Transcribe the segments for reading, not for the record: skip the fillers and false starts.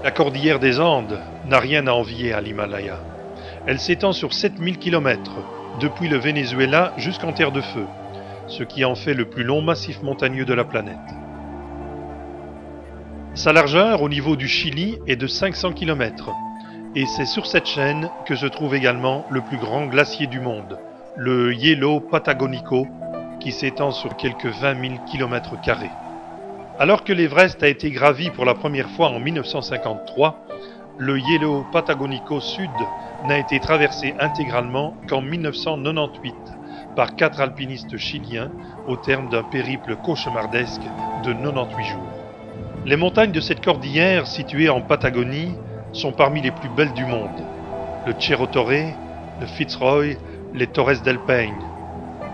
La cordillère des Andes n'a rien à envier à l'Himalaya. Elle s'étend sur 7000 km, depuis le Venezuela jusqu'en Terre de Feu, ce qui en fait le plus long massif montagneux de la planète. Sa largeur au niveau du Chili est de 500 km, et c'est sur cette chaîne que se trouve également le plus grand glacier du monde, le Hielo Patagónico, qui s'étend sur quelques 20 000 km². Alors que l'Everest a été gravi pour la première fois en 1953, le Hielo Patagónico Sud n'a été traversé intégralement qu'en 1998 par 4 alpinistes chiliens au terme d'un périple cauchemardesque de 98 jours. Les montagnes de cette cordillère située en Patagonie sont parmi les plus belles du monde. Le Cerro Torre, le Fitzroy, les Torres del Paine.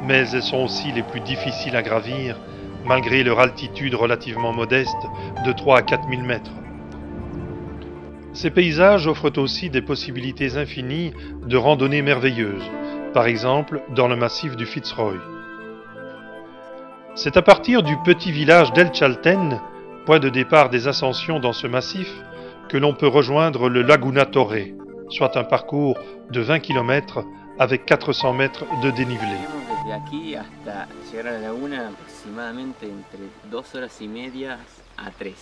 Mais elles sont aussi les plus difficiles à gravir malgré leur altitude relativement modeste de 3 à 4 000 mètres. Ces paysages offrent aussi des possibilités infinies de randonnées merveilleuses, par exemple dans le massif du Fitzroy. C'est à partir du petit village d'El Chalten, point de départ des ascensions dans ce massif, que l'on peut rejoindre le Laguna Torre, soit un parcours de 20 km avec 400 mètres de dénivelé. De aquí hasta llegar a la laguna aproximadamente entre 2 horas y media a 3.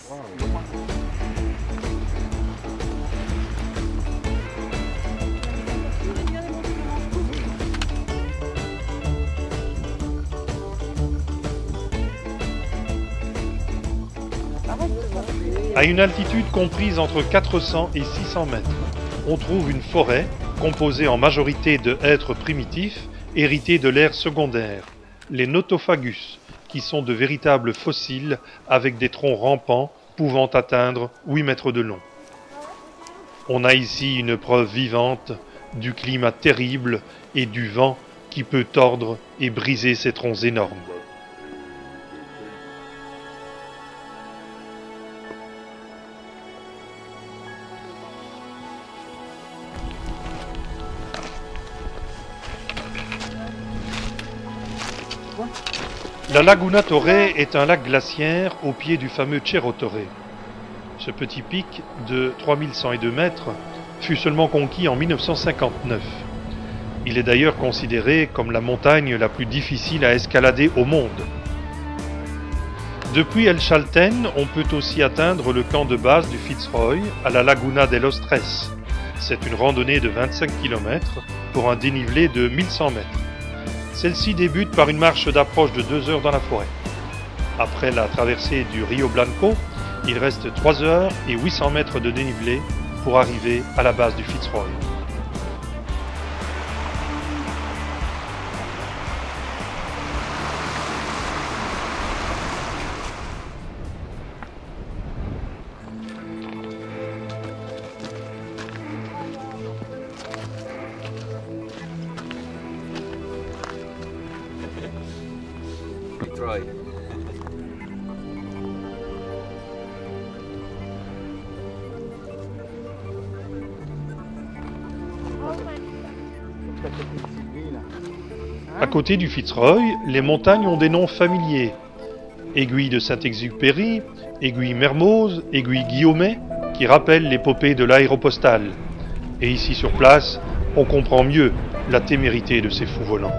À une altitude comprise entre 400 et 600 mètres, on trouve une forêt composée en majorité de hêtres primitifs hérités de l'ère secondaire, les Notophagus, qui sont de véritables fossiles avec des troncs rampants pouvant atteindre 8 mètres de long. On a ici une preuve vivante du climat terrible et du vent qui peut tordre et briser ces troncs énormes. La Laguna Torre est un lac glaciaire au pied du fameux Cerro Torre. Ce petit pic de 3102 mètres fut seulement conquis en 1959. Il est d'ailleurs considéré comme la montagne la plus difficile à escalader au monde. Depuis El Chalten, on peut aussi atteindre le camp de base du Fitzroy à la Laguna de los Tres. C'est une randonnée de 25 km pour un dénivelé de 1100 mètres. Celle-ci débute par une marche d'approche de 2 heures dans la forêt. Après la traversée du Rio Blanco, il reste 3 heures et 800 mètres de dénivelé pour arriver à la base du Fitzroy. Fitzroy. À côté du Fitzroy, les montagnes ont des noms familiers. Aiguille de Saint-Exupéry, Aiguille Mermoz, Aiguille Guillaumet, qui rappellent l'épopée de l'aéropostale. Et ici sur place, on comprend mieux la témérité de ces fous volants.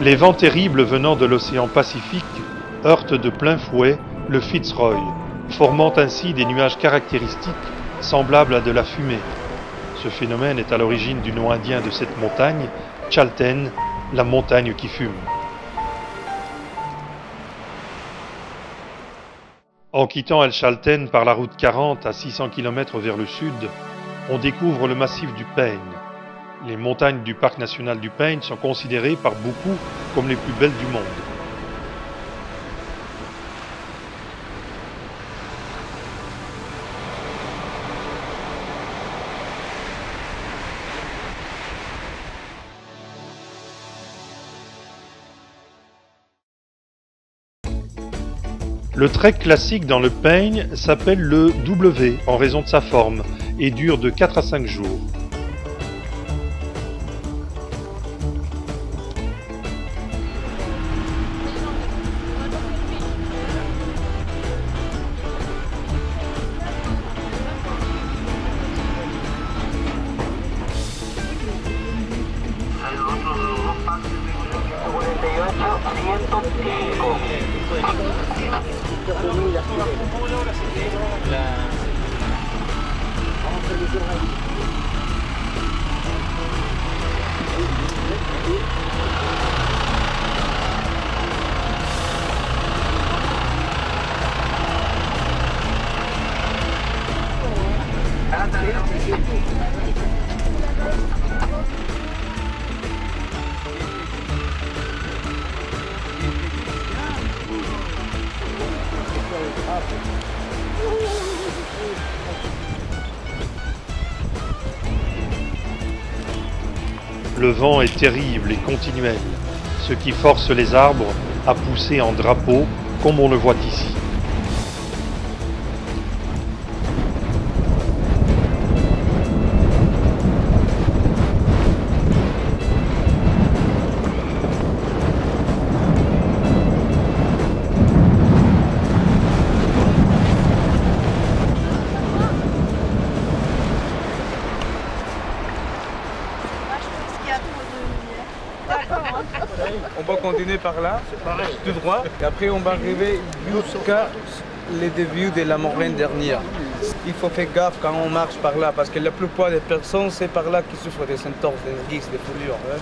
Les vents terribles venant de l'océan Pacifique heurtent de plein fouet le Fitzroy, formant ainsi des nuages caractéristiques semblables à de la fumée. Ce phénomène est à l'origine du nom indien de cette montagne, Chalten, la montagne qui fume. En quittant El Chalten par la route 40 à 600 km vers le sud, on découvre le massif du Paine. Les montagnes du parc national du Paine sont considérées par beaucoup comme les plus belles du monde. Le trek classique dans le peigne s'appelle le W en raison de sa forme et dure de 4 à 5 jours. Le vent est terrible et continuel, ce qui force les arbres à pousser en drapeau comme on le voit ici. On va continuer par là, tout droit, et après on va arriver jusqu'à le début de la moraine dernière. Il faut faire gaffe quand on marche par là, parce que la plupart des personnes, c'est par là qui souffrent des entorses, des guises, des foulures. Hein.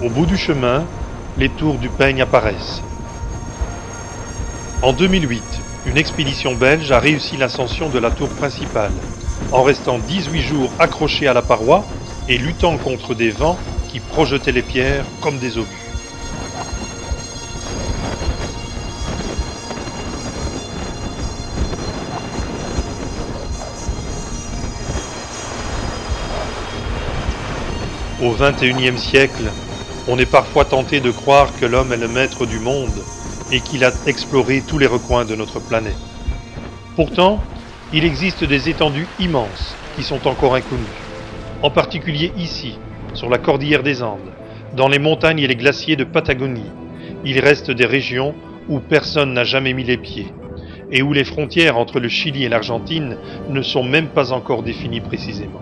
Au bout du chemin, les tours du peigne apparaissent. En 2008, une expédition belge a réussi l'ascension de la tour principale, en restant 18 jours accrochés à la paroi et luttant contre des vents qui projetaient les pierres comme des obus. Au XXIe siècle, on est parfois tenté de croire que l'homme est le maître du monde et qu'il a exploré tous les recoins de notre planète. Pourtant, il existe des étendues immenses qui sont encore inconnues, en particulier ici, sur la cordillère des Andes, dans les montagnes et les glaciers de Patagonie. Il reste des régions où personne n'a jamais mis les pieds, et où les frontières entre le Chili et l'Argentine ne sont même pas encore définies précisément.